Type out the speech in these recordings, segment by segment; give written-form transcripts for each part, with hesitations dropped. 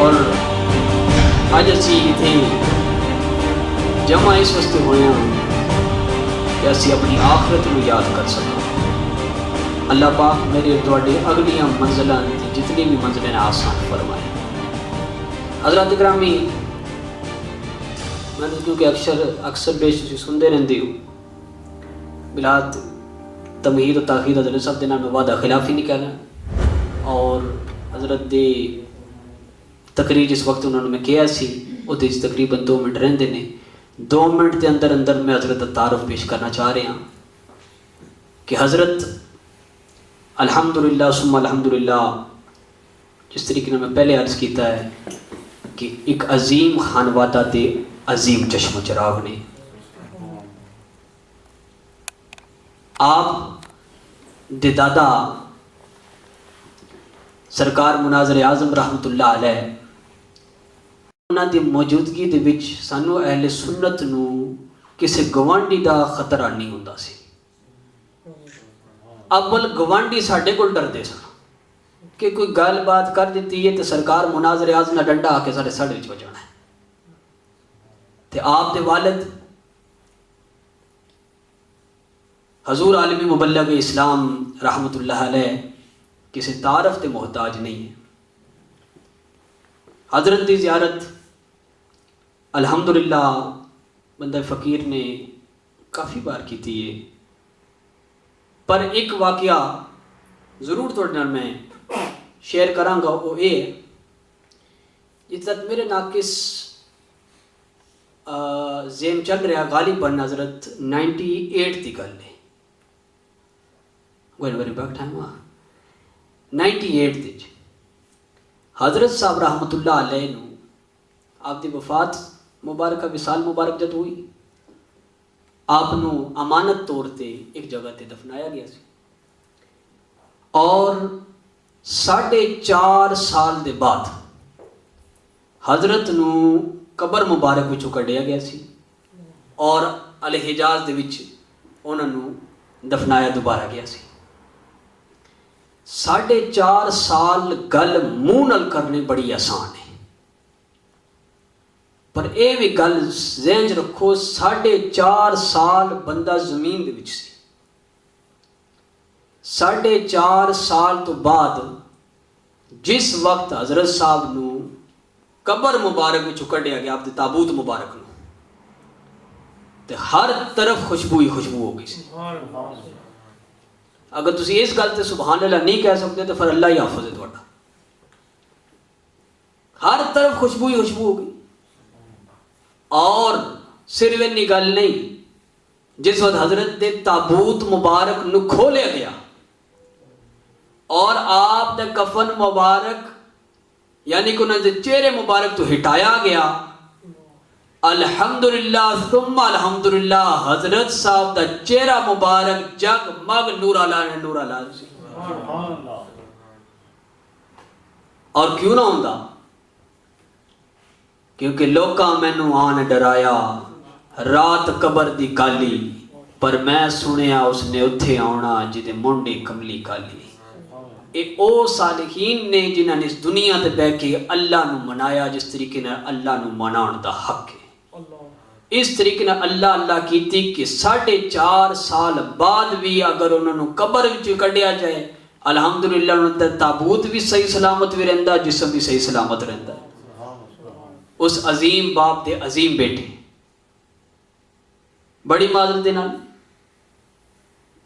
اور اج اسی اتنے جمع اس واسطے ہوئے ہیں کہ اسی اپنی آخرت کو یاد کر سکیں. اللہ پاک میرے تواڈے اگلیاں منزلاں جتنی بھی منزلیں آسان فرمائے. حضرات گرامی، میں کیونکہ اکثر بیش تسی سنتے رہندے ہو، بلاد تمہید و تاخیر حضرت صاحب دے نال میں وعدہ خلافی نہیں کرنا. اور حضرت دے تقریر جس وقت انہوں نے میں کیا سی وہ تقریباً 2 منٹ رہندے نے. 2 منٹ کے اندر اندر میں حضرت کا تعارف پیش کرنا چاہ رہا ہوں کہ حضرت الحمدللہ ثم الحمدللہ، جس طریقے نے میں پہلے عرض کیتا ہے کہ ایک عظیم خانوادہ تے عظیم چشم و چراغ نے. آپ دے دادا سرکار مناظر اعظم رحمت اللہ علیہ انہاں دی موجودگی دے وچ سانو اہل سنت نو کسی گوانڈی دا خطرہ نہیں ہوندا سی. اول گوانڈی ساڈے کول ڈردے سن کہ کوئی گل بات کر دیتی ہے تو سرکار مناظر اعظم نے ڈنڈا آ کے سارے سڑ وچ وجانا ہے. تے آپ دے والد حضور عالمی مبلغ اسلام رحمت اللہ علیہ کسی تعارف تے محتاج نہیں ہے. حضرت دی زیارت الحمدللہ بندہ فقیر نے کافی بار کیتی ہے، پر ایک واقعہ ضرور تھوڑے نال میں شیئر کراں گا. وہ یہ جس تک میرے ناقص ذہن چل رہا غالباً حضرت 98 کی گل ہے. ویری بیک ٹائم 98 حضرت صاحب رحمت اللہ علیہ نو آپ دی وفات مبارکہ وصال مبارک جد ہوئی، آپ نو امانت طور تے ایک جگہ تے دفنایا گیا سی. اور 4.5 سال دے بعد حضرت نو قبر مبارک وچوں کڈیا گیا سی اور الحجاز دے وچ انہاں نو دفنایا دوبارہ گیا سی. 4.5 سال گل منہ نال کرنی بڑی آسان ہے، پر اے بھی گل ذہن رکھو 4.5 سال بندہ زمین دے وچ سی. 4.5 سال تو بعد جس وقت حضرت صاحب نو قبر مبارک وچوں کڈیا گیا آپ دے تابوت مبارک نو، تے ہر طرف خوشبو ہی خوشبو ہو گئی سی. اگر تسی اس گل تے سبحان اللہ نہیں کہہ سکتے تو پھر اللہ ہی حافظ ہے تہاڈا. ہر طرف خوشبو ہی خوشبو ہو گئی. اور صرف انی گل نہیں، جس وقت حضرت دے تابوت مبارک نو کھولیا گیا اور آپ دے کفن مبارک یعنی کہ انہوں دے چہرے مبارک تو ہٹایا گیا، الحمدللہ ثم الحمدللہ حضرت صاحب دا چہرہ مبارک جگ مگ نور اللہ نور اللہ سی. اور کیوں نہ ہوندا؟ کیونکہ لوکاں مینوں آن ڈرایا رات قبر دی کالی، پر میں سنیا اس نے اتھے آنا جدے منڈے کملی کالی. اے او صالحین نے جنہاں نے اس دنیا تے بیٹھ کے اللہ نو منایا جس طریقے نال اللہ نو مناؤن دا حق ہے. اس طریقے نال اللہ اللہ کیتی کہ 4.5 سال بعد بھی اگر انہوں نے قبر وچ کڈیا جائے الحمدللہ انہوں نے تابوت بھی صحیح سلامت بھی رہندا، جسم بھی صحیح سلامت رہندا. اس عظیم باپ دے عظیم بیٹے بڑی معذرت دے نال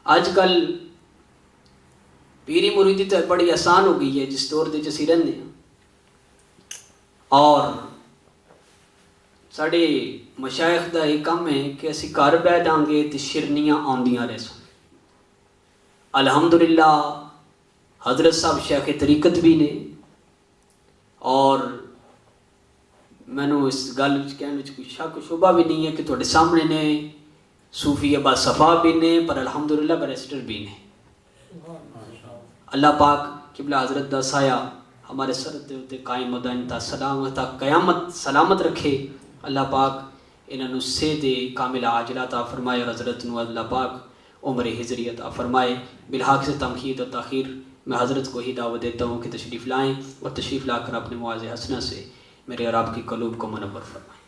آج کل پیری مریدی تو بڑی آسان ہو گئی ہے جس دور دے اسی رہندے ہیں. اور ساڈے مشائخ دا یہ کام ہے کہ اسی گھر بیٹھ جاں گے تے شرنیاں آندیاں رہ سن. الحمدللہ حضرت صاحب شیخ طریقت بھی نے، اور مینوں اس گل کہنے وچ کوئی شک شبہ بھی نہیں ہے کہ تھوڑے سامنے نے صوفی ابا صفا بھی نے، پر الحمدللہ بیرسٹر بھی نے. اللہ پاک قبلہ حضرت دا سایہ ہمارے سر دے قائم مدن تا سلامت تا قیامت سلامت رکھے. اللہ پاک انہاں نو صحت کاملہ عاجلہ عطا فرمائے اور حضرت نو اللہ پاک عمر حضری عطا فرمائے. بالحق سے تمخید و تاخیر میں حضرت کو ہی دعوت دیتا ہوں کہ تشریف لائیں اور تشریف لا کر اپنے مواضع حسنہ سے میرے اور آپ کی قلوب کو منور فرمائیں.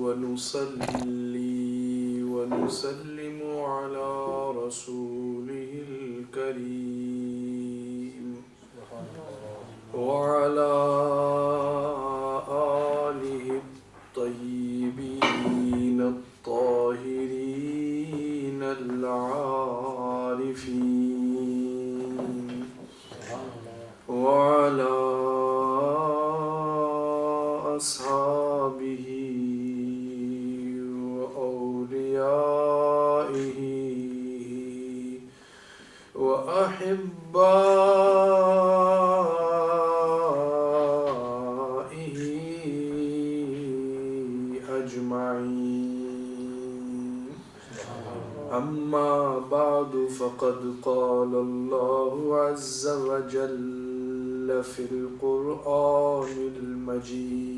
ونصلي ونسلم على رسوله الكريم وعلى آله الطيبين الطاهرين العارفين وعلى أصحابه وأوليائه وأحبائه أجمعين. أما بعد فقد قال الله عز وجل في القرآن المجيد: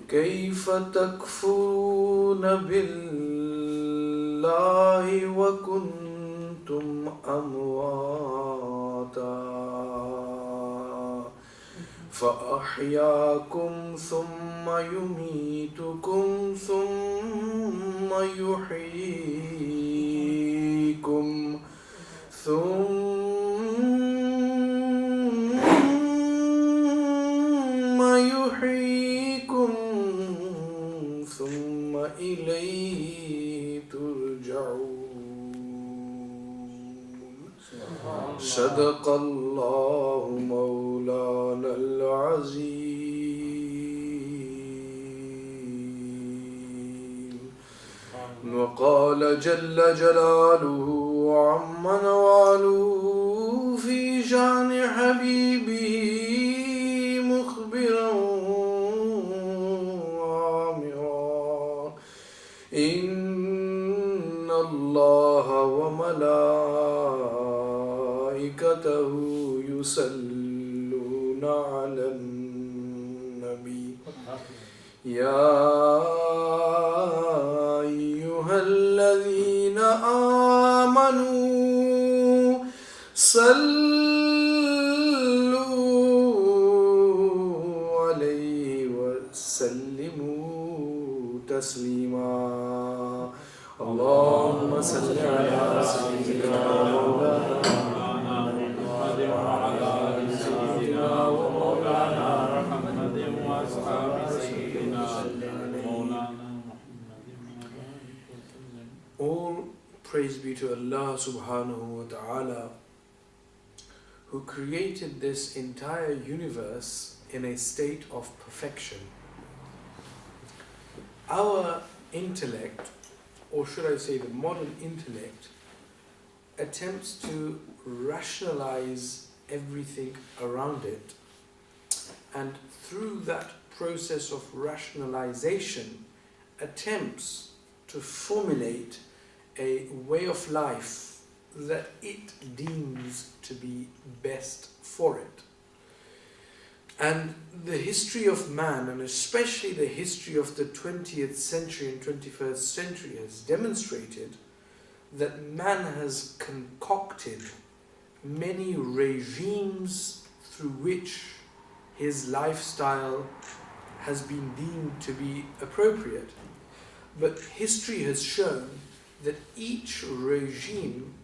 كيف تكفرون بالله وكنتم أمواتا فأحياكم ثم يميتكم ثم يحييكم ثم إليه ترجعون. صدق الله مولانا العظيم. وقال جل جلاله وعم نواله في شأن حبيبه مخبرا وآمرا: إن الله وملائكته يصلون على النبي يا أيها الذين آمنوا صلوا عليه وسلموا تسليما. اللهم صل على سيدنا مولانا محمد وعلى آل سيدنا ومولانا محمد وأصحاب سيدنا مولانا. All praise be to Allah subhanahu wa ta'ala, who created this entire universe in a state of perfection. Our intellect, or should I say the modern intellect, attempts to rationalize everything around it, and through that process of rationalization attempts to formulate a way of life that it deems to be best for it. And the history of man, and especially the history of the 20th century and 21st century, has demonstrated that man has concocted many regimes through which his lifestyle has been deemed to be appropriate. But history has shown that each regime,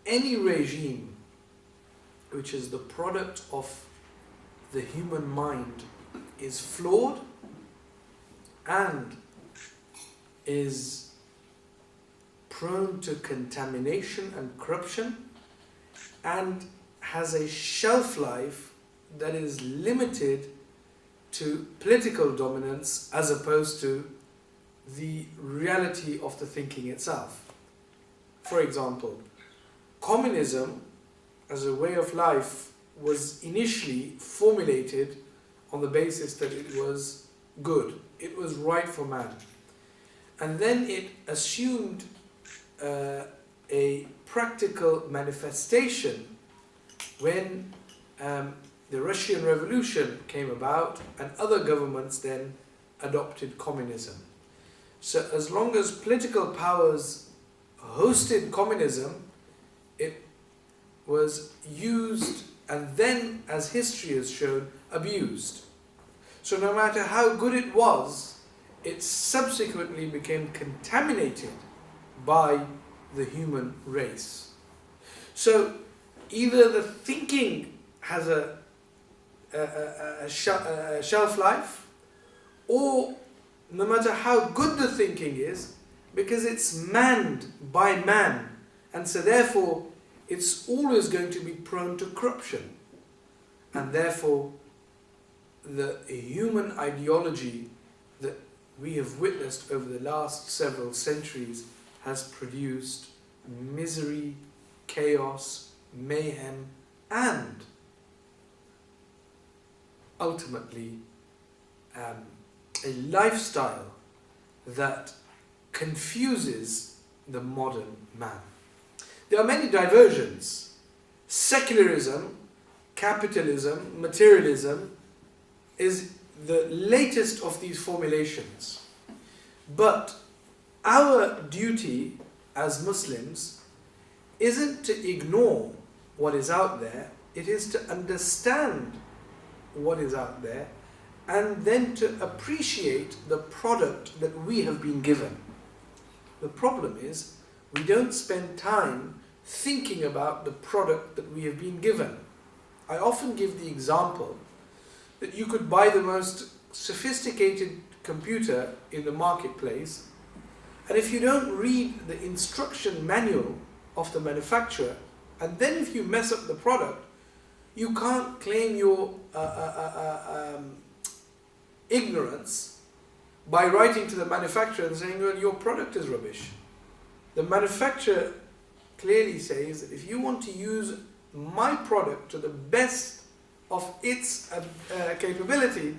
any regime which is the product of the human mind, is flawed and is prone to contamination and corruption, and has a shelf life that is limited to political dominance as opposed to the reality of the thinking itself. For example, communism as a way of life was initially formulated on the basis that it was good, it was right for man. And then it assumed a practical manifestation when the Russian Revolution came about and other governments then adopted communism. So as long as political powers hosted communism, it was used and then, as history has shown, abused. So no matter how good it was, it subsequently became contaminated by the human race. So either the thinking has a shelf life, or no matter how good the thinking is, because it's manned by man, and so therefore it's always going to be prone to corruption. And therefore the human ideology that we have witnessed over the last several centuries has produced misery, chaos, mayhem, and ultimately a lifestyle that confuses the modern man. There are many diversions. Secularism, capitalism, materialism is the latest of these formulations. But our duty as Muslims isn't to ignore what is out there, it is to understand what is out there and then to appreciate the product that we have been given. The problem is we don't spend time thinking about the product that we have been given. I often give the example that you could buy the most sophisticated computer in the marketplace, and if you don't read the instruction manual of the manufacturer, and then if you mess up the product, you can't claim your ignorance by writing to the manufacturer and saying, well, your product is rubbish. The manufacturer clearly says that if you want to use my product to the best of its capability,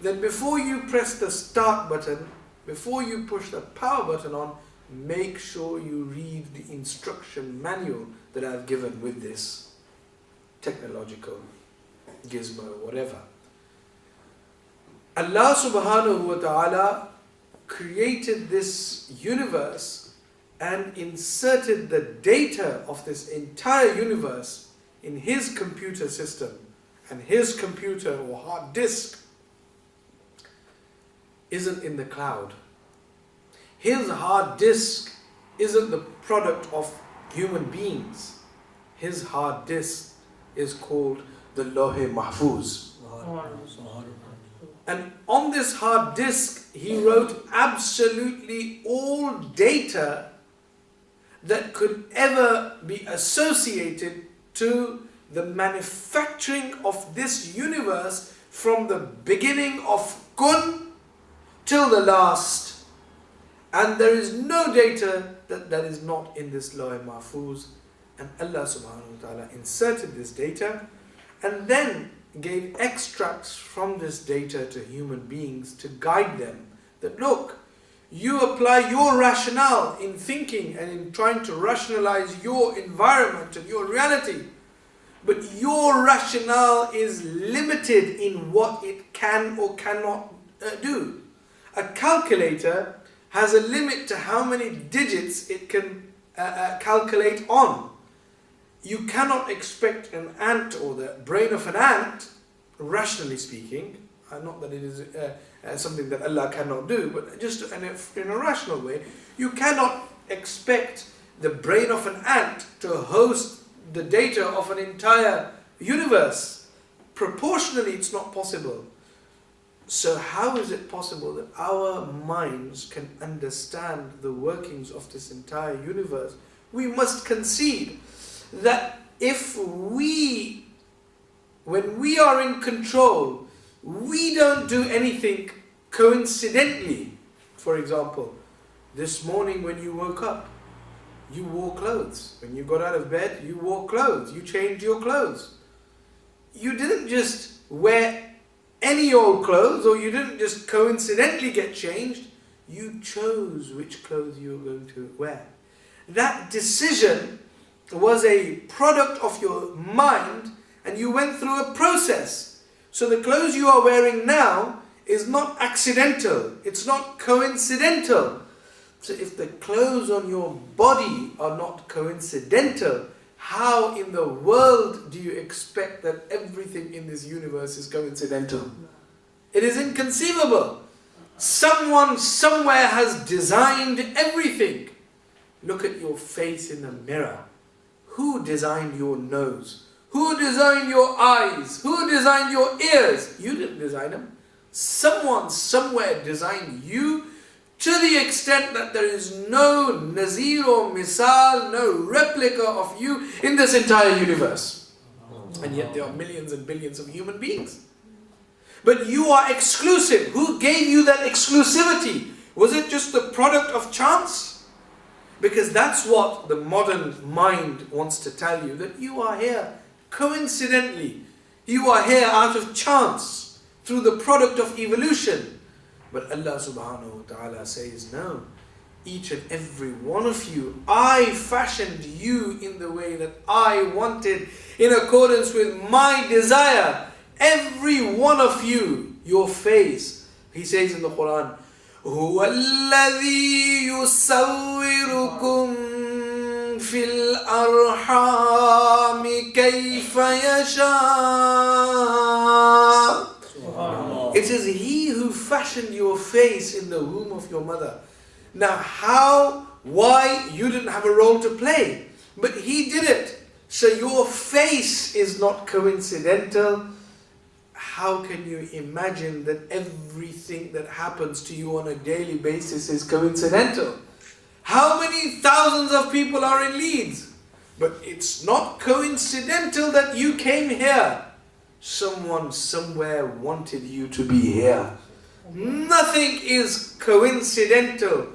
then before you press the start button, before you push the power button on, make sure you read the instruction manual that I've given with this technological gizmo, whatever. Allah subhanahu wa ta'ala created this universe and inserted the data of this entire universe in His computer system, and His computer or hard disk isn't in the cloud. His hard disk isn't the product of human beings. His hard disk is called the Lawh-e Mahfuz. And on this hard disk, He wrote absolutely all data that could ever be associated to the manufacturing of this universe from the beginning of Kun till the last. And there is no data that is not in this Lawh-e Mahfuz. And Allah subhanahu wa ta'ala inserted this data and then gave extracts from this data to human beings to guide them. That look, you apply your rationale in thinking and in trying to rationalize your environment and your reality, but your rationale is limited in what it can or cannot do. A calculator has a limit to how many digits it can calculate on. You cannot expect an ant or the brain of an ant, rationally speaking, not that it is something that Allah cannot do, but just in a rational way, you cannot expect the brain of an ant to host the data of an entire universe. Proportionally, it's not possible. So how is it possible that our minds can understand the workings of this entire universe? We must concede that if when we are in control, we don't do anything coincidentally. For example, this morning when you woke up, you wore clothes. When you got out of bed, you wore clothes. You changed your clothes. You didn't just wear any old clothes, or you didn't just coincidentally get changed. You chose which clothes you were going to wear. That decision was a product of your mind, and you went through a process. So the clothes you are wearing now is not accidental. It's not coincidental. So if the clothes on your body are not coincidental, how in the world do you expect that everything in this universe is coincidental? It is inconceivable. Someone somewhere has designed everything. Look at your face in the mirror. Who designed your nose? Who designed your eyes? Who designed your ears? You didn't design them. Someone somewhere designed you, to the extent that there is no nazir or misal, no replica of you in this entire universe. And yet there are millions and billions of human beings. But you are exclusive. Who gave you that exclusivity? Was it just the product of chance? Because that's what the modern mind wants to tell you, that you are here coincidentally. You are here out of chance, through the product of evolution. But Allah subhanahu wa ta'ala says, no. Each and every one of you, I fashioned you in the way that I wanted, in accordance with my desire. Every one of you, your face. He says in the Quran, هُوَ الَّذِي يُصَوِّرُكُمْ فِي الْأَرْحَامِ كَيْفَ يَشَاءُ. It is He who fashioned your face in the womb of your mother. Now how, why, you didn't have a role to play, but He did it. So your face is not coincidental. How can you imagine that everything that happens to you on a daily basis is coincidental? How many thousands of people are in Leeds? But it's not coincidental that you came here. Someone somewhere wanted you to be here. Nothing is coincidental.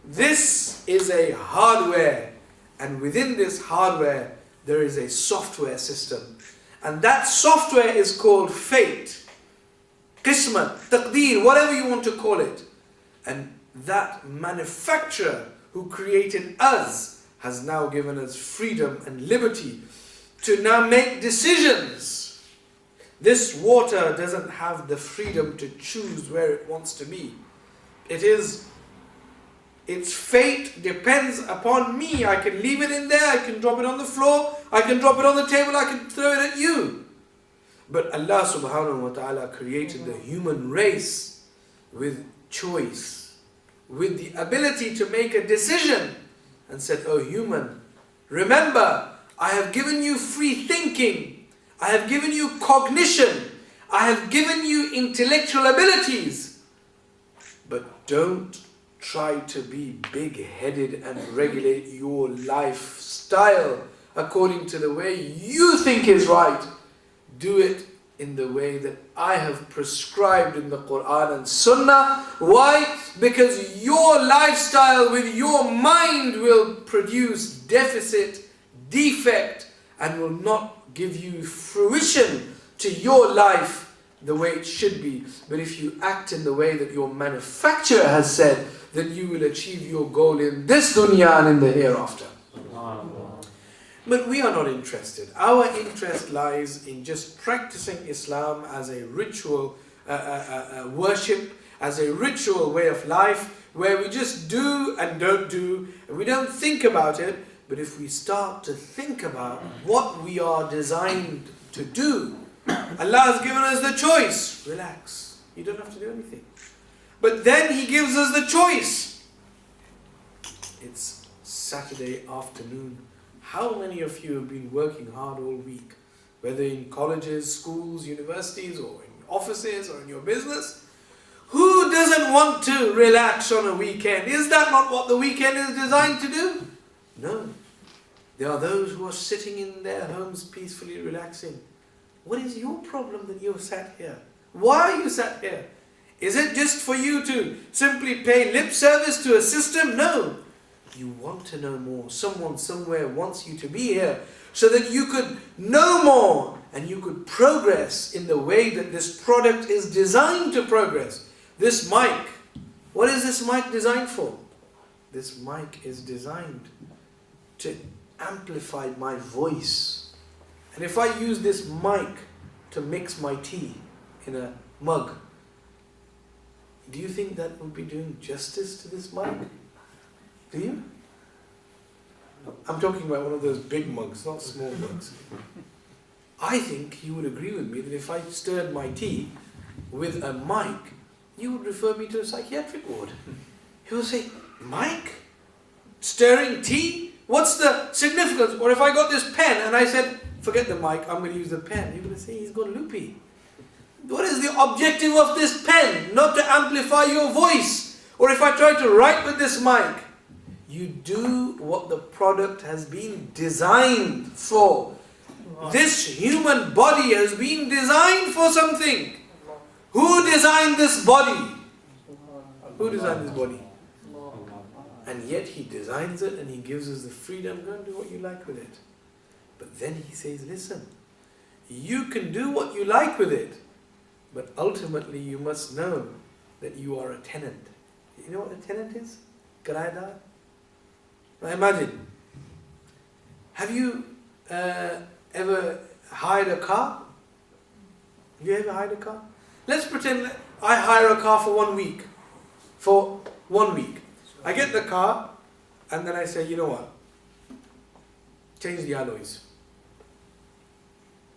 This is a hardware, and within this hardware there is a software system, and that software is called fate, qismat, taqdeer, whatever you want to call it. And that manufacturer who created us has now given us freedom and liberty to now make decisions. This water doesn't have the freedom to choose where it wants to be. Its fate depends upon me. I can leave it in there, I can drop it on the floor, I can drop it on the table, I can throw it at you. But Allah subhanahu wa ta'ala created the human race with choice, with the ability to make a decision, and said, oh human, remember, I have given you free thinking. I have given you cognition. I have given you intellectual abilities. But don't try to be big-headed and regulate your lifestyle according to the way you think is right. Do it in the way that I have prescribed in the Quran and Sunnah. Why? Because your lifestyle with your mind will produce deficit, defect, and will not give you fruition to your life the way it should be. But if you act in the way that your manufacturer has said, then you will achieve your goal in this dunya and in the hereafter. But we are not interested. Our interest lies in just practicing Islam as a ritual worship, as a ritual way of life, where we just do and don't do, and we don't think about it. But if we start to think about what we are designed to do, Allah has given us the choice. Relax. You don't have to do anything. But then He gives us the choice. It's Saturday afternoon. How many of you have been working hard all week? Whether in colleges, schools, universities, or in offices, or in your business? Who doesn't want to relax on a weekend? Is that not what the weekend is designed to do? No. There are those who are sitting in their homes peacefully relaxing. What is your problem that you're sat here? Why are you sat here? Is it just for you to simply pay lip service to a system? No. You want to know more. Someone somewhere wants you to be here so that you could know more and you could progress in the way that this product is designed to progress. This mic, what is this mic designed for? This mic is designed to amplify my voice. And if I use this mic to mix my tea in a mug, do you think that would be doing justice to this mic? Do you? I'm talking about one of those big mugs, not small mugs. I think you would agree with me that if I stirred my tea with a mic, you would refer me to a psychiatric ward. You would say, Mike? Stirring tea? What's the significance? Or if I got this pen and I said, forget the mic, I'm going to use the pen, you're going to say he's got loopy. What is the objective of this pen? Not to amplify your voice. Or if I try to write with this mic, you do what the product has been designed for. This human body has been designed for something. Who designed this body? Who designed this body? And yet He designs it and He gives us the freedom. Go and do what you like with it. But then He says, listen, you can do what you like with it, but ultimately you must know that you are a tenant. You know what a tenant is? Kirayadar? Now imagine, have you ever hired a car? Have you ever hired a car? Let's pretend that I hire a car for 1 week. For 1 week. I get the car and then I say, you know what? Change the alloys.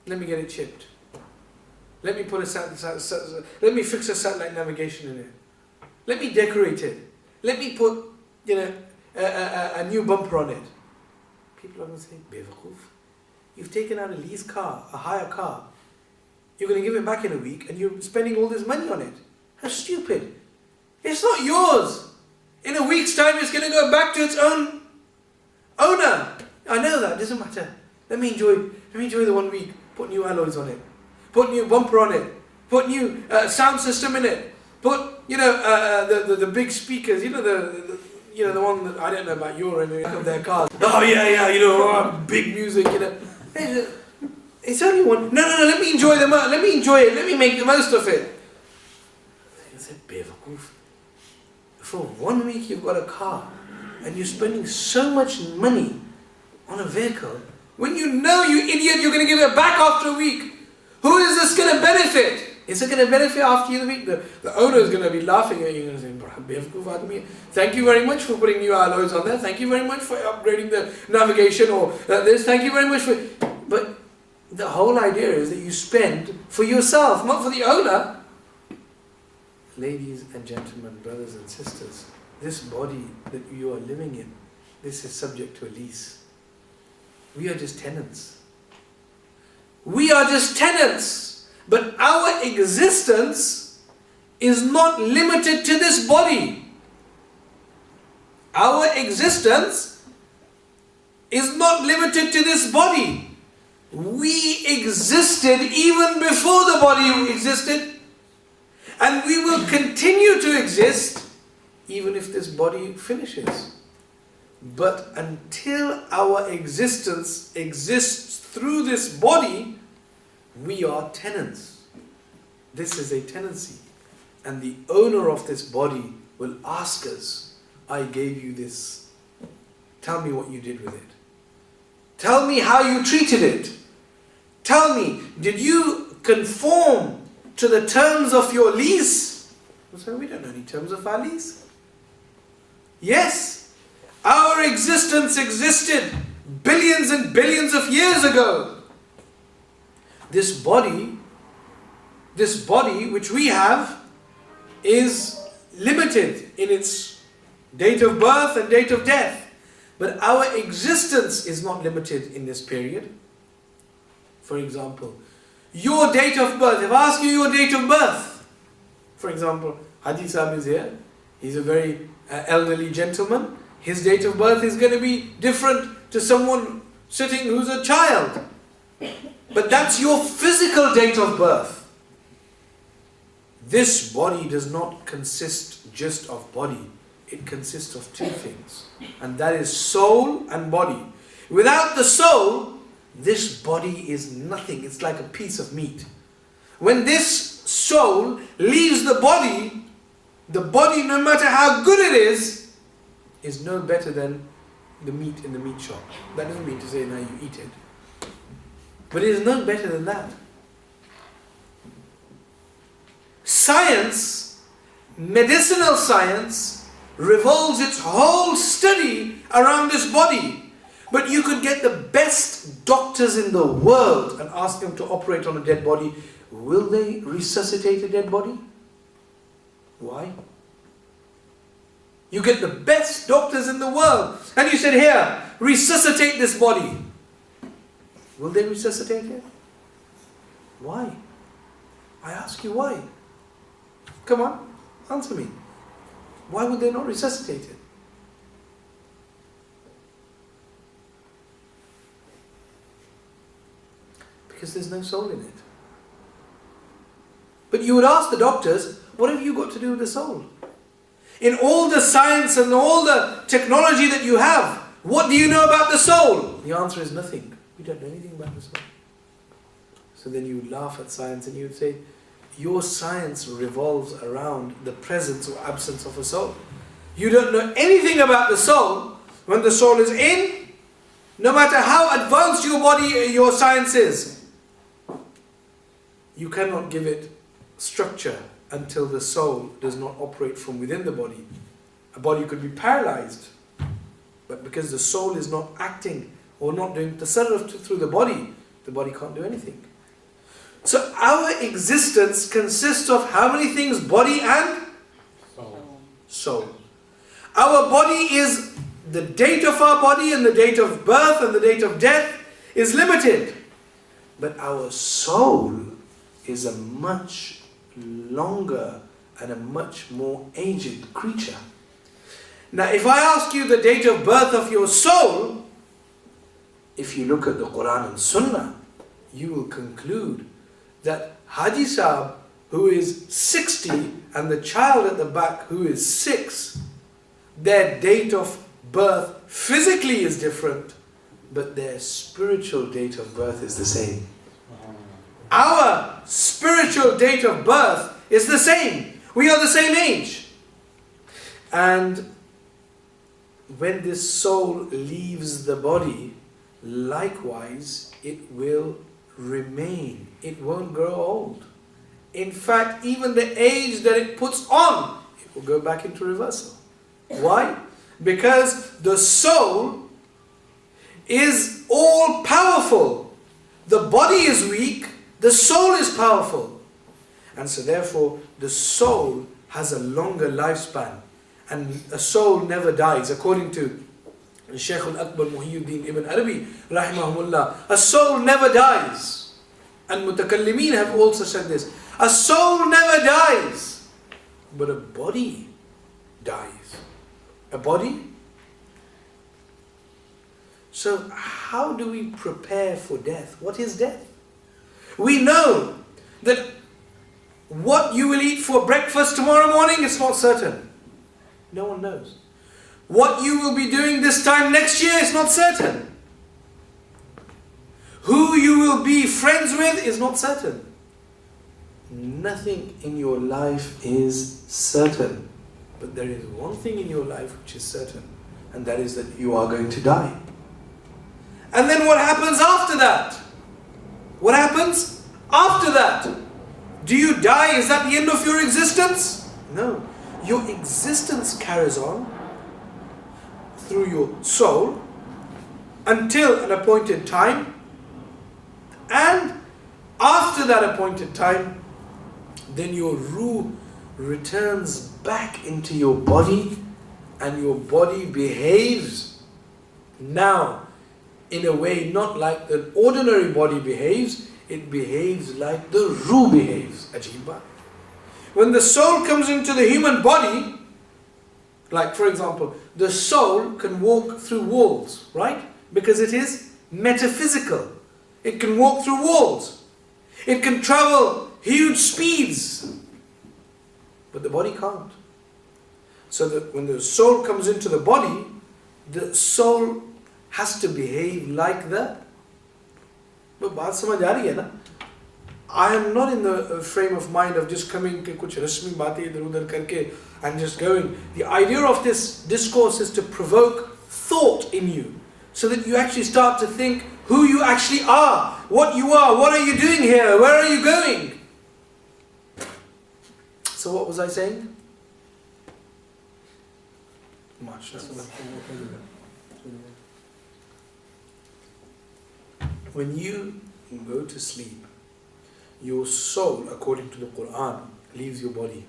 Let me get it chipped. Let me put let me fix a satellite navigation in it. Let me decorate it. Let me put, a new bumper on it. People are going to say, Bewakoof, you've taken out a lease car, a hire car. You're going to give it back in a week and you're spending all this money on it. How stupid. It's not yours. In a week's time it's going to go back to its own owner. I know that, doesn't matter. Let me enjoy the 1 week. Put new alloys on it. Put new bumper on it. Put new sound system in it. Put, the big speakers, the one that, I don't know about your end of their cars. Oh yeah, big music, It's only one. No, let me enjoy them. Let me enjoy it. Let me make the most of it. It's a bit of a goof. For 1 week you've got a car and you're spending so much money on a vehicle when you know, you idiot, you're going to give it back after a week. Who is this going to benefit? Is it going to benefit after the week? The owner is going to be laughing at you and saying, thank you very much for putting new alloys on there. Thank you very much for upgrading the navigation or this. Thank you very much for... But the whole idea is that you spend for yourself, not for the owner. Ladies and gentlemen, brothers and sisters, this body that you are living in, this is subject to a lease. We are just tenants. We are just tenants. But our existence is not limited to this body. Our existence is not limited to this body. We existed even before the body existed. And we will continue to exist even if this body finishes. But until our existence exists through this body, we are tenants. This is a tenancy. And the owner of this body will ask us, I gave you this. Tell me what you did with it. Tell me how you treated it. Tell me, did you conform to the terms of your lease? So we don't know any terms of our lease. Yes. Our existence existed billions and billions of years ago. This body which we have is limited in its date of birth and date of death. But our existence is not limited in this period. For example, your date of birth, if I ask you your date of birth, for example, Haji Sahib is here, he's a very elderly gentleman. His date of birth is going to be different to someone sitting who's a child. But that's your physical date of birth. This body does not consist just of body. It consists of two things. And that is soul and body. Without the soul, this body is nothing. It's like a piece of meat. When this soul leaves the body, no matter how good it is no better than the meat in the meat shop. That doesn't mean to say now you eat it. But it is no better than that. Science, medicinal science, revolves its whole study around this body. But you could get the best doctors in the world and ask them to operate on a dead body. Will they resuscitate a dead body? Why? You get the best doctors in the world and you said, here, resuscitate this body. Will they resuscitate it? Why? I ask you why. Come on, answer me. Why would they not resuscitate it? Because there's no soul in it. But you would ask the doctors, what have you got to do with the soul? In all the science and all the technology that you have, what do you know about the soul? The answer is nothing. We don't know anything about the soul. So then you would laugh at science and you would say, your science revolves around the presence or absence of a soul. You don't know anything about the soul. When the soul is in, no matter how advanced your body, your science is, you cannot give it structure until the soul does not operate from within the body. A body could be paralyzed, but because the soul is not acting or not doing tasarruf through the body can't do anything. So our existence consists of how many things? Body and soul. Our body is, the date of our body and the date of birth and the date of death is limited. But our soul is a much longer and a much more aged creature. Now if I ask you the date of birth of your soul, if you look at the Quran and Sunnah, you will conclude that Haji Saab, who is 60, and the child at the back who is 6, their date of birth physically is different, but their spiritual date of birth is the same. Our spiritual date of birth is the same. We are the same age. And when this soul leaves the body, likewise, it will remain. It won't grow old. In fact, even the age that it puts on, it will go back into reversal. Why? Because the soul is all powerful. The body is weak, the soul is powerful. And so therefore, the soul has a longer lifespan. And a soul never dies. According to Shaykh al-Akbar Muhyiddin ibn Arabi, rahimahullah, a soul never dies. And mutakallimeen have also said this. A soul never dies, but a body dies. A body? So how do we prepare for death? What is death? We know that what you will eat for breakfast tomorrow morning is not certain. No one knows. What you will be doing this time next year is not certain. Who you will be friends with is not certain. Nothing in your life is certain. But there is one thing in your life which is certain, and that is that you are going to die. And then what happens after that? What happens after that? Do you die? Is that the end of your existence? No. Your existence carries on through your soul until an appointed time, and after that appointed time, then your ruh returns back into your body, and your body behaves now in a way not like the ordinary body behaves. It behaves like the ruh behaves. Ajiba. When the soul comes into the human body, like for example, the soul can walk through walls, right? Because it is metaphysical. It can walk through walls. It can travel huge speeds. But the body can't. So that when the soul comes into the body, the soul has to behave like the But बात समझ आ रही है ना? I am not in the frame of mind of just coming के कुछ रस्मी बातें इधर उधर करके and just going. The idea of this discourse is to provoke thought in you, so that you actually start to think who you actually are, what you are, what are you doing here, where are you going? So what was I saying? MashaAllah. When you go to sleep, your soul, according to the Quran, leaves your body.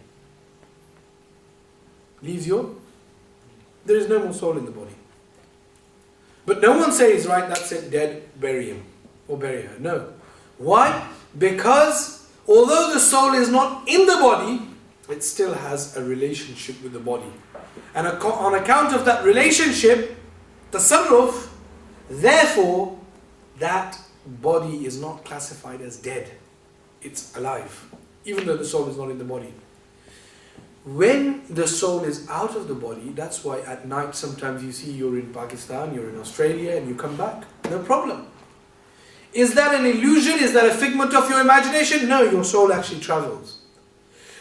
There is no more soul in the body. But no one says, right, that's it, dead, bury him or bury her. No. Why? Because although the soul is not in the body, it still has a relationship with the body. And on account of that relationship, tasarruf, therefore, that body is not classified as dead. It's alive, even though the soul is not in the body. When the soul is out of the body, that's why at night sometimes you see you're in Pakistan, you're in Australia, and you come back. No problem. Is that an illusion? Is that a figment of your imagination? No, your soul actually travels.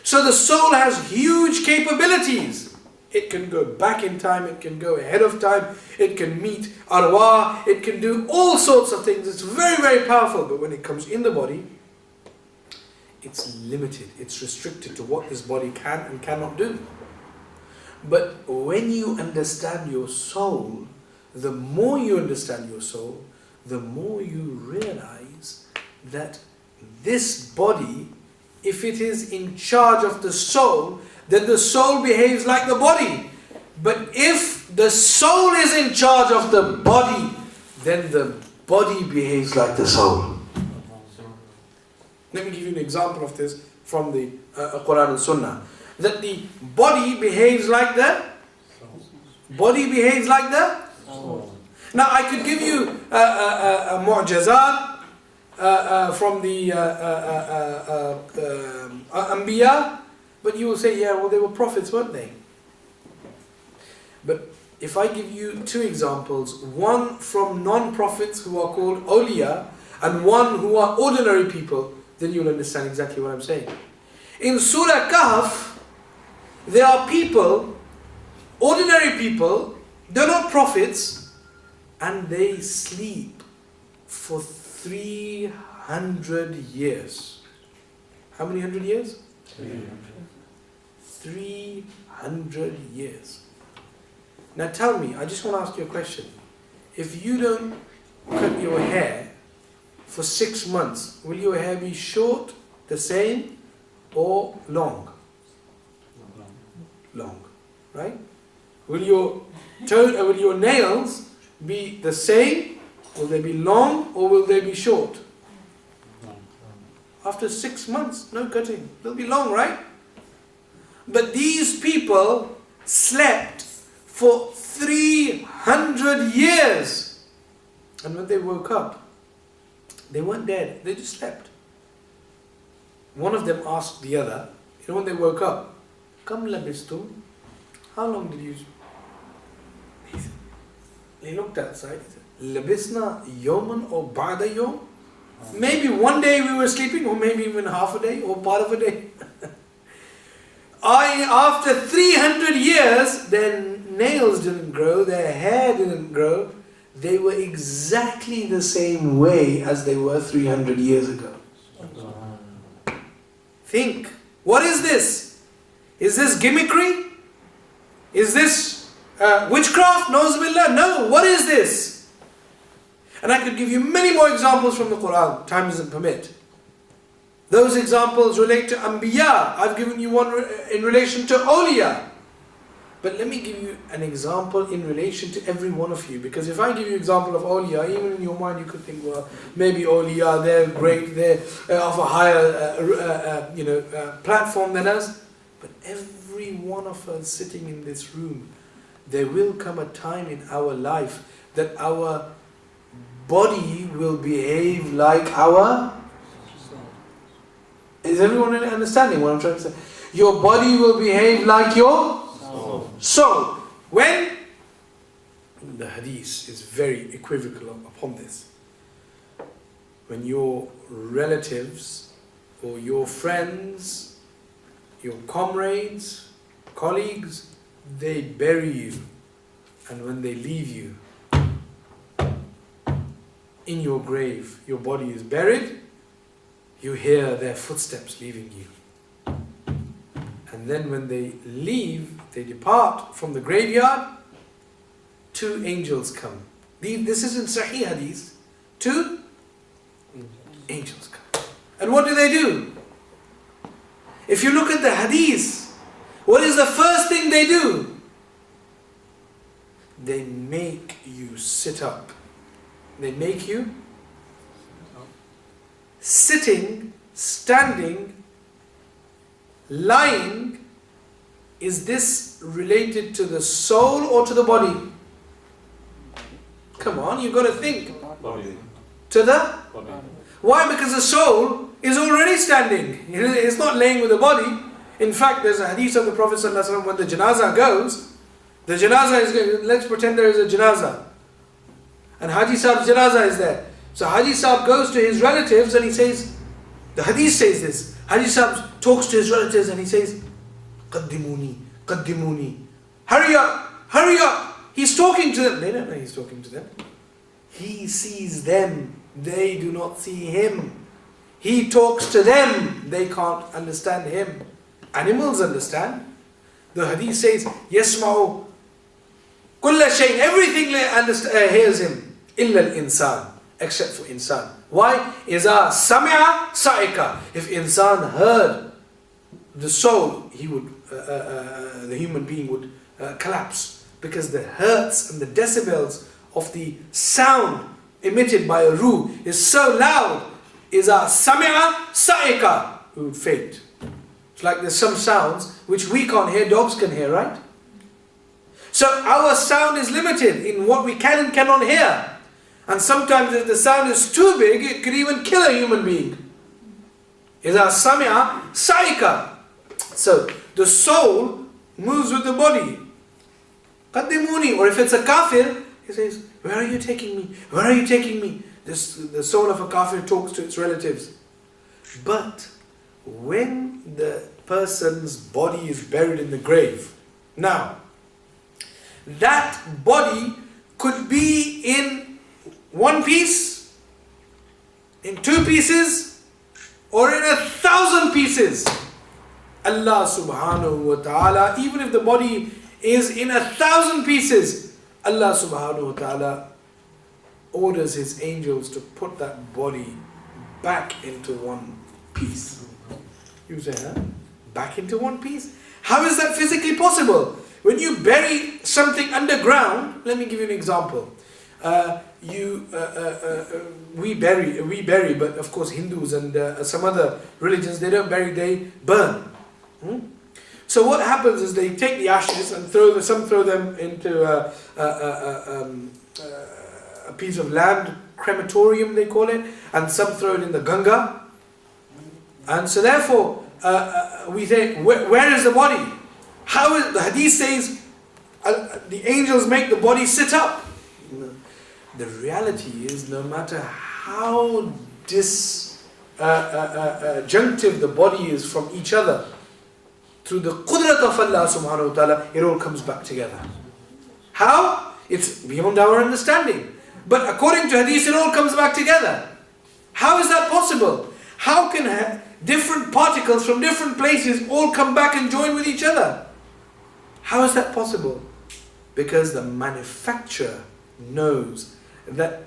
So the soul has huge capabilities. It can go back in time, it can go ahead of time, it can meet arwah, it can do all sorts of things. It's very, very powerful. But when it comes in the body, it's limited, it's restricted to what this body can and cannot do. But when you understand your soul, the more you understand your soul, the more you realize that this body, if it is in charge of the soul, then the soul behaves like the body. But if the soul is in charge of the body, then the body behaves like the soul. Let me give you an example of this from the Quran and Sunnah. That the body behaves like the Now I could give you a mu'jazat from the Anbiya, but you will say, yeah, well, they were prophets, weren't they? But if I give you two examples, one from non-prophets who are called awliya, and one who are ordinary people, then you'll understand exactly what I'm saying. In Surah Kahf, there are people, ordinary people, they're not prophets, and they sleep for 300 years. How many hundred years? 300 years. Now tell me, I just want to ask you a question. If you don't cut your hair for 6 months, will your hair be short, the same, or long? Long, right? Will your nails be the same? Will they be long or will they be short? After 6 months, no cutting. They'll be long, right? But these people slept for 300 years. And when they woke up, they weren't dead, they just slept. One of them asked the other, when they woke up, Kam labistum? How long did you? He looked outside, he said, Labisna yawman or ba'da yawm? Maybe one day we were sleeping, or maybe even half a day, or part of a day. After 300 years, their nails didn't grow, their hair didn't grow. They were exactly the same way as they were 300 years ago. Think, what is this? Is this gimmickry? Is this witchcraft? Nauzubillah? No, what is this? And I could give you many more examples from the Quran. Time doesn't permit. Those examples relate to Anbiya. I've given you one in relation to awliya. But let me give you an example in relation to every one of you. Because if I give you an example of awliya, even in your mind you could think, well, maybe awliya, they're great, they're of a higher platform than us. But every one of us sitting in this room, there will come a time in our life that our body will behave like our... Is everyone understanding what I'm trying to say? Your body will behave like your soul. When? The hadith is very equivocal upon this. when your relatives or your friends, your comrades, colleagues, they bury you, and when they leave you in your grave, your body is buried, you hear their footsteps leaving you. And then when they leave, they depart from the graveyard, 2 angels come. This is in Sahih Hadith. 2 angels come. And what do? If you look at the Hadith, what is the first thing they do? They make you sit up. They make you sitting, standing, lying. Is this related to the soul or to the body? Come on, you've got to think. Body. To the? Body. Why? Because the soul is already standing. It's not laying with the body. In fact, there's a hadith of the Prophet ﷺ when the janazah goes, the janazah is going, let's pretend there is a janazah. And Haji Saab's janazah is there. So Haji Saab goes to his relatives and he says, the hadith says this, Haji Saab talks to his relatives and he says, Qaddimuni, Qaddimuni. Hurry up, hurry up. He's talking to them. They don't know he's talking to them. He sees them. They do not see him. He talks to them. They can't understand him. Animals understand. The hadith says, Yasma'u kulla shay, everything hears him. Illa al-insan, except for insan. Why? Iza sami'a sa'ika. If insan heard the soul, he would, the human being would collapse. Because the hertz and the decibels of the sound emitted by a ruh is so loud, Iza sami'a sa'ika, we would faint. It's like there's some sounds which we can't hear, dogs can hear, right? So our sound is limited in what we can and cannot hear. And sometimes if the sound is too big, it could even kill a human being. Iza sami'a sa'ika. So the soul moves with the body. Qaddimuni. Or if it's a kafir, he says, where are you taking me? Where are you taking me? The soul of a kafir talks to its relatives. But when the person's body is buried in the grave, now, that body could be in 1 piece, in 2 pieces, or in 1,000 pieces. Allah subhanahu wa ta'ala, even if the body is in 1,000 pieces, Allah subhanahu wa ta'ala orders his angels to put that body back into 1 piece. You say, huh? Back into 1 piece? How is that physically possible? When you bury something underground, let me give you an example. We bury, but of course Hindus and some other religions, they don't bury, they burn. So what happens is they take the ashes and some throw them into a piece of land, crematorium they call it, and some throw it in the Ganga. And so therefore, we say, where is the body? How is the hadith says the angels make the body sit up? The reality is, no matter how disjunctive the body is from each other, through the qudrat of Allah subhanahu wa ta'ala, it all comes back together. How? It's beyond our understanding. But according to hadith, it all comes back together. How is that possible? How can different particles from different places all come back and join with each other? How is that possible? Because the manufacturer knows that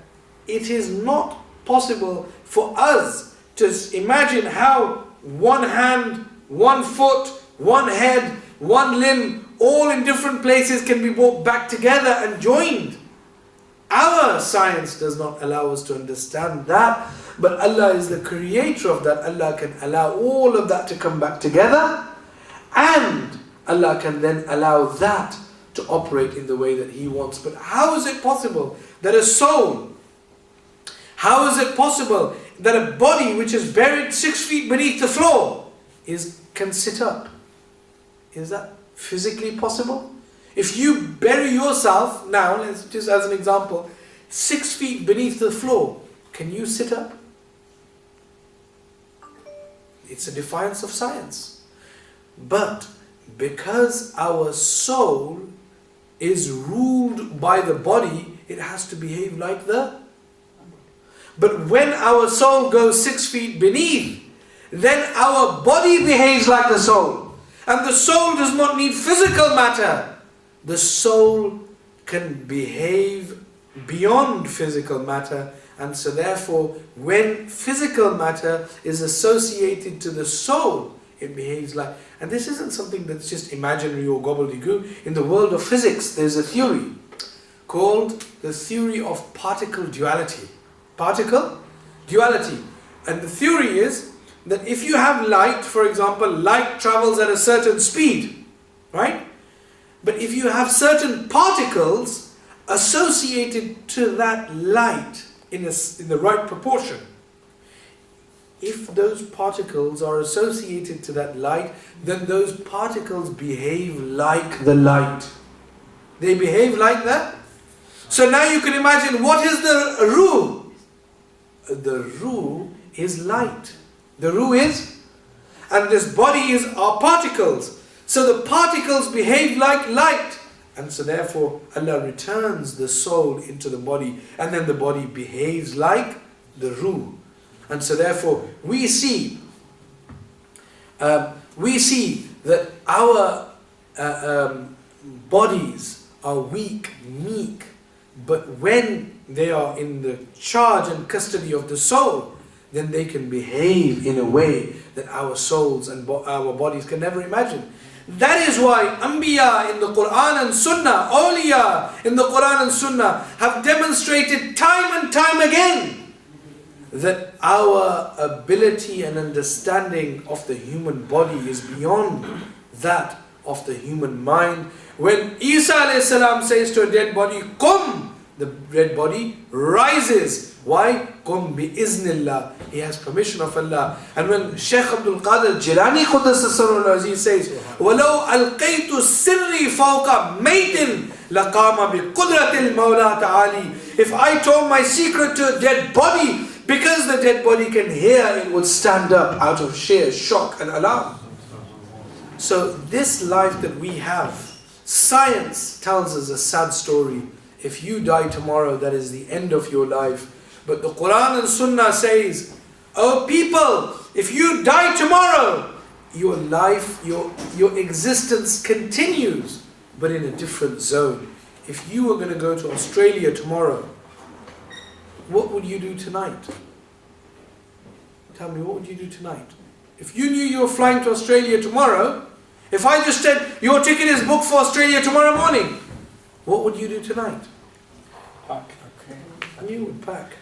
it is not possible for us to imagine how 1 hand, 1 foot, 1 head, 1 limb, all in different places can be brought back together and joined. Our science does not allow us to understand that, but Allah is the creator of that. Allah can allow all of that to come back together, and Allah can then allow that to operate in the way that He wants. But how is it possible that a soul, how is it possible that a body which is buried 6 feet beneath the floor can sit up? Is that physically possible? If you bury yourself, now, let's just as an example, 6 feet beneath the floor, can you sit up? it's a defiance of science. But because our soul is ruled by the body, it has to behave like the... But when our soul goes 6 feet beneath, then our body behaves like the soul. And the soul does not need physical matter. The soul can behave beyond physical matter. And so therefore, when physical matter is associated to the soul, it behaves like... And this isn't something that's just imaginary or gobbledygook. In the world of physics, there's a theory called the theory of particle duality. Particle duality. And the theory is that if you have light, for example, light travels at a certain speed, right? But if you have certain particles associated to that light in the right proportion, if those particles are associated to that light, then those particles behave like the light. They behave like that. So now you can imagine, what is the rule? The rule is light. The rule is, and this body is our particles. So the particles behave like light. And so therefore Allah returns the soul into the body, and then the body behaves like the ruh. And so therefore we see that our bodies are weak, meek, but when they are in the charge and custody of the soul, then they can behave in a way that our souls and our bodies can never imagine. That is why Anbiya in the Quran and Sunnah, Awliya in the Quran and Sunnah have demonstrated time and time again that our ability and understanding of the human body is beyond that of the human mind. When Isa a.s. says to a dead body, Qum, the dead body rises. Why? Qum bi-iznillah. He has permission of Allah. And when Shaykh Abdul Qadir Jilani Quddasa Sirrul Aziz says, وَلَوْ أَلْقَيْتُ السِّرِّ فَوْقَ مَيْتٍ لَقَامَ بِقُدْرَةِ الْمَوْلَى تَعَالِي. If I told my secret to a dead body, because the dead body can hear, it would stand up out of sheer shock and alarm. So this life that we have, science tells us a sad story. If you die tomorrow, that is the end of your life. But the Quran and Sunnah says, oh people, if you die tomorrow, your life, your existence continues, but in a different zone. If you were going to go to Australia tomorrow, what would you do tonight? Tell me, what would you do tonight? If you knew you were flying to Australia tomorrow, if I just said, your ticket is booked for Australia tomorrow morning, what would you do tonight? Pack. Okay. You would pack.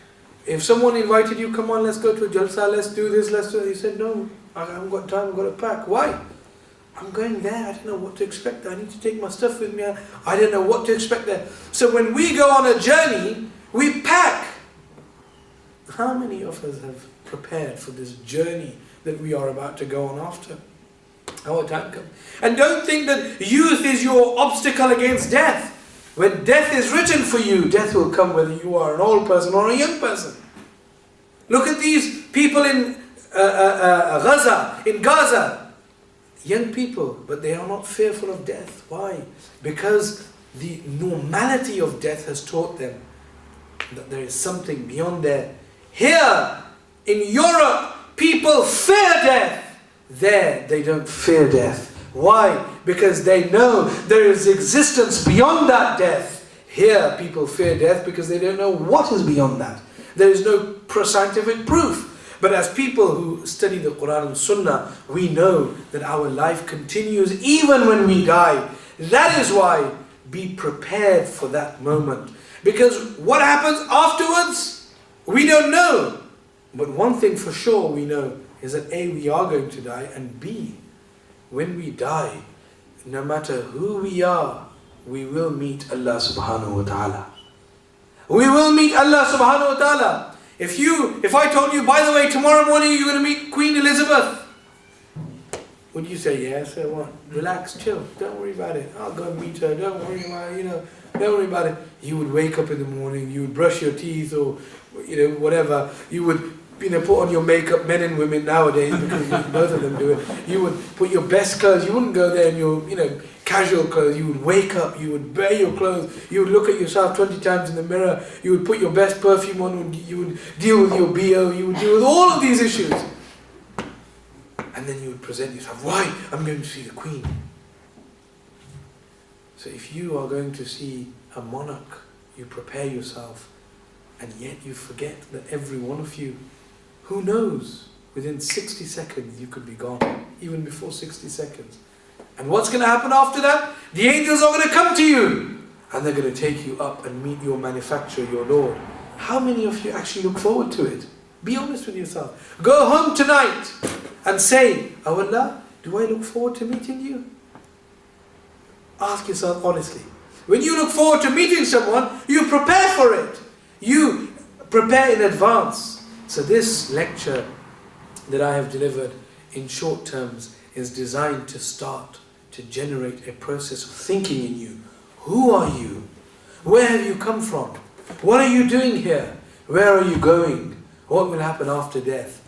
If someone invited you, come on, let's go to a jalsa, let's do this, let's do that. You said, no, I haven't got time, I've got to pack. Why? I'm going there, I don't know what to expect. I need to take my stuff with me. I don't know what to expect there. So when we go on a journey, we pack. How many of us have prepared for this journey that we are about to go on after? Our time comes. And don't think that youth is your obstacle against death. When death is written for you, death will come whether you are an old person or a young person. Look at these people in Gaza. Young people, but they are not fearful of death. Why? Because the normality of death has taught them that there is something beyond there. Here, in Europe, people fear death. There, they don't fear death. Why? Because they know there is existence beyond that death. Here, people fear death because they don't know what is beyond that. There is no scientific proof. But as people who study the Quran and Sunnah, we know that our life continues even when we die. That is why be prepared for that moment. Because what happens afterwards, we don't know. But one thing for sure we know is that A, we are going to die, and B, when we die, no matter who we are, we will meet Allah subhanahu wa ta'ala. We will meet Allah subhanahu wa ta'ala. If I told you, by the way, tomorrow morning you're going to meet Queen Elizabeth, would you say, yes, I want? Relax, chill, don't worry about it. I'll go and meet her, don't worry about it, don't worry about it. You would wake up in the morning, you would brush your teeth or, whatever. You would put on your makeup, men and women nowadays, because both of them do it. You would put your best clothes. You wouldn't go there in your, casual clothes. You would wake up. You would bare your clothes. You would look at yourself 20 times in the mirror. You would put your best perfume on. You would deal with your BO. You would deal with all of these issues. And then you would present yourself. Why? I'm going to see the Queen. So if you are going to see a monarch, you prepare yourself, and yet you forget that every one of you, who knows, within 60 seconds you could be gone, even before 60 seconds. And what's going to happen after that? The angels are going to come to you, and they're going to take you up and meet your manufacturer, your Lord. How many of you actually look forward to it? Be honest with yourself. Go home tonight and say, Oh Allah, do I look forward to meeting you? Ask yourself honestly. When you look forward to meeting someone, you prepare for it. You prepare in advance. So this lecture that I have delivered in short terms is designed to start to generate a process of thinking in you. Who are you? Where have you come from? What are you doing here? Where are you going? What will happen after death?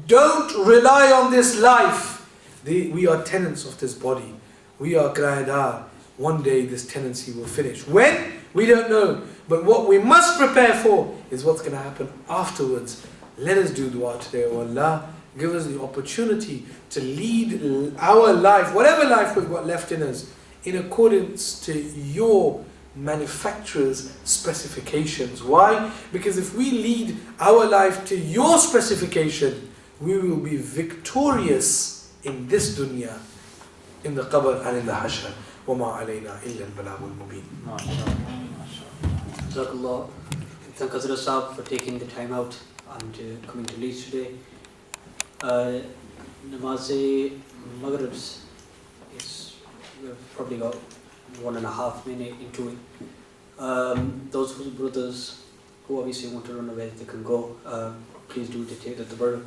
Don't rely on this life. We are tenants of this body. We are kirayadar. One day this tenancy will finish. When? We don't know. But what we must prepare for is what's going to happen afterwards. Let us do dua today. Oh Allah, give us the opportunity to lead our life, whatever life we've got left in us, in accordance to your manufacturer's specifications. Why? Because if we lead our life to your specification, we will be victorious in this dunya, in the qabr and in the hashr. وَمَا عَلَيْنَا إِلَّا الْبَلَاغُ الْمُبِينَ. Jazakallah. Thank Hazrat Sahab for taking the time out and coming to Leeds today. Namaz-e-Maghribs we've probably got 1.5 minutes into it. Those brothers who obviously want to run away, they can go. Please do take the tabarruk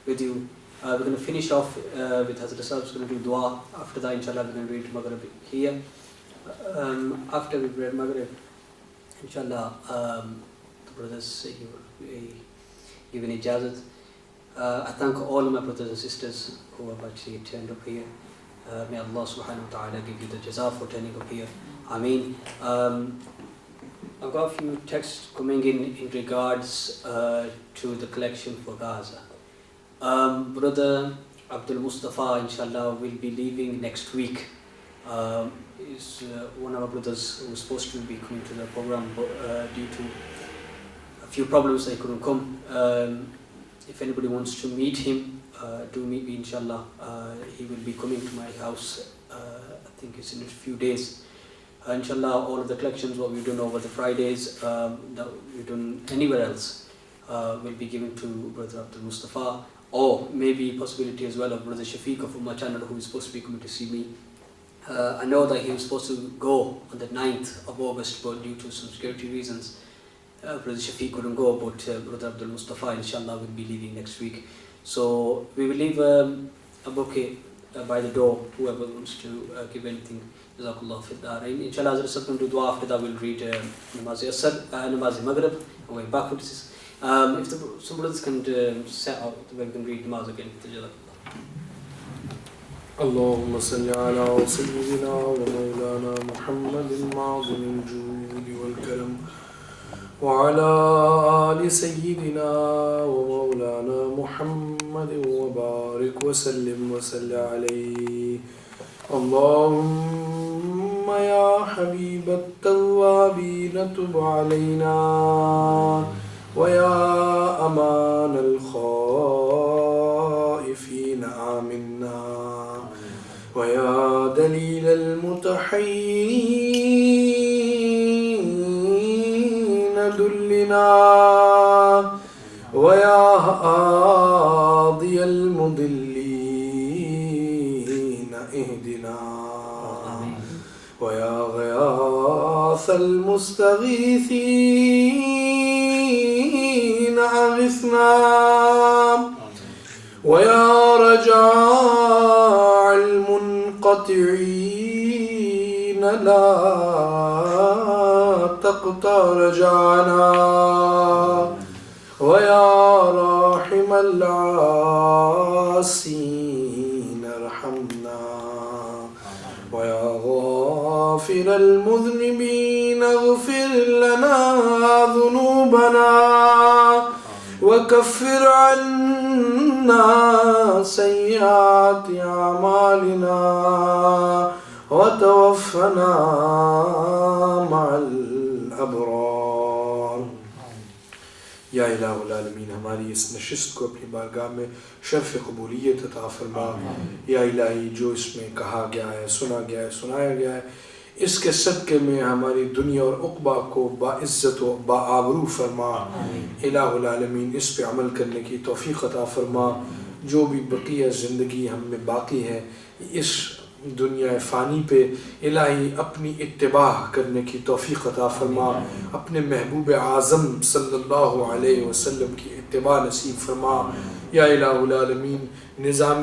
with you. We're going to finish off with Hazrat Sahib's going to do dua. After that, inshallah, we're going to read Maghrib here. After we read Maghrib, inshallah, the brothers given ijazat. I thank all of my brothers and sisters who have actually turned up here. May Allah subhanahu wa ta'ala give you the jaza for turning up here. Ameen. I've got a few texts coming in regards to the collection for Gaza. Brother Abdul Mustafa, inshallah, will be leaving next week. Is one of our brothers who was supposed to be coming to the program, but due to a few problems, they couldn't come. If anybody wants to meet him, do meet me, inshallah. He will be coming to my house, I think it's in a few days. Inshallah, all of the collections, what we've done over the Fridays, that we've done anywhere else, will be given to Brother Abdul Mustafa, or maybe possibility as well of Brother Shafiq from my channel, who is supposed to be coming to see me. I know that he was supposed to go on the 9th of August, but due to some security reasons, Brother Shafiq couldn't go, but Brother Abdul Mustafa, inshallah, will be leaving next week. So we will leave a bouquet by the door, whoever wants to give anything. Jazakallah fi darain. Inshallah, Hazrat Sahib will do dua. After that, we'll read Namaz-e-Maghrib, and way backwards. If some brothers can set out the way we can read Namaz again. اللهم صل على سيدنا ومولانا محمد معظم الجود والكرم وعلى آل سيدنا ومولانا محمد وبارك وسلم وصل عليه اللهم يا حبيب التوابين تب علينا ويا أمان الخائفين آمنا ويا دليل المتحين دلنا ويا هادي المضلين اهدنا ويا غياث المستغيثين أغثنا ويا رجاء المنقطعين لا تقطع رجعنا ويا راحم راحم العاصين ارحمنا ويا غافر المذنبين اغفر لنا ذنوبنا وكفر عنا سيئات أعمالنا وتوفنا مع الأبرار. یا الہ العالمین ہماری اس نشست کو اپنی بارگاہ میں شرف قبولیت عطا فرما. یا الہی جو اس میں کہا گیا ہے، سنا گیا ہے، سنایا گیا ہے، اس کے صدقے میں ہماری دنیا اور عقبہ کو باعزت و باآبرو فرما. الہ العالمین اس پہ عمل کرنے کی توفیق عطا فرما. جو بھی بقیہ زندگی ہم میں باقی ہے اس دنیا فانی پہ الہی اپنی اتباع کرنے کی توفیق عطا فرما. اپنے محبوب اعظم صلی اللہ علیہ وسلم کی اتباع نصیب فرما. یا الہ العالمین نظام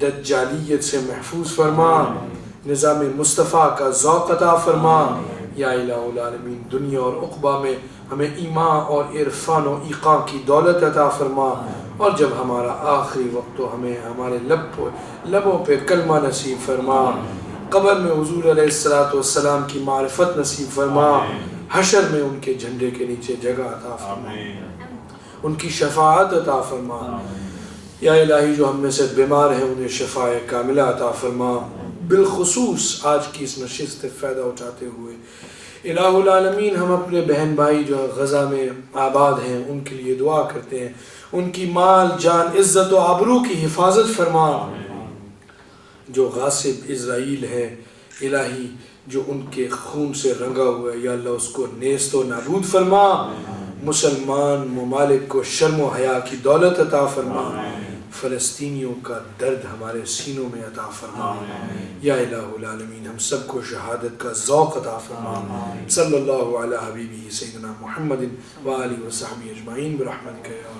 دجالیت سے محفوظ فرما. نظام مصطفیٰ کا ذوق عطا فرما. یا الہ العالمین دنیا اور عقبہ میں ہمیں ایمان اور عرفان و ایقاع کی دولت عطا فرما. اور جب ہمارا آخری وقت ہو ہمیں ہمارے لبوں پہ کلمہ نصیب فرما. قبر میں حضور علیہ السلام کی معرفت نصیب فرما. حشر میں ان کے جھنڈے کے نیچے جگہ عطا فرما. ان کی شفاعت عطا فرما. یا الہی جو ہم میں سے بیمار ہیں انہیں شفاء کاملہ عطا فرما. بالخصوص آج کی اس نشست سے فائدہ اٹھاتے ہوئے الہ العالمین ہم اپنے بہن بھائی جو غزہ میں آباد ہیں ان کے لیے دعا کرتے ہیں. ان کی مال جان عزت و آبرو کی حفاظت فرما. جو غاصب اسرائیل ہے الہی جو ان کے خون سے رنگا ہوا ہے یا اللہ اس کو نیست و نابود فرما. مسلمان ممالک کو شرم و حیا کی دولت عطا فرما. فلسطینیوں کا درد ہمارے سینوں میں عطا فرما. یا الہ العالمین ہم سب کو شہادت کا ذوق عطا فرما. صلی اللہ علی حبیبہ سیدنا محمد وآلہ وصحبہ اجمعین برحمتک یا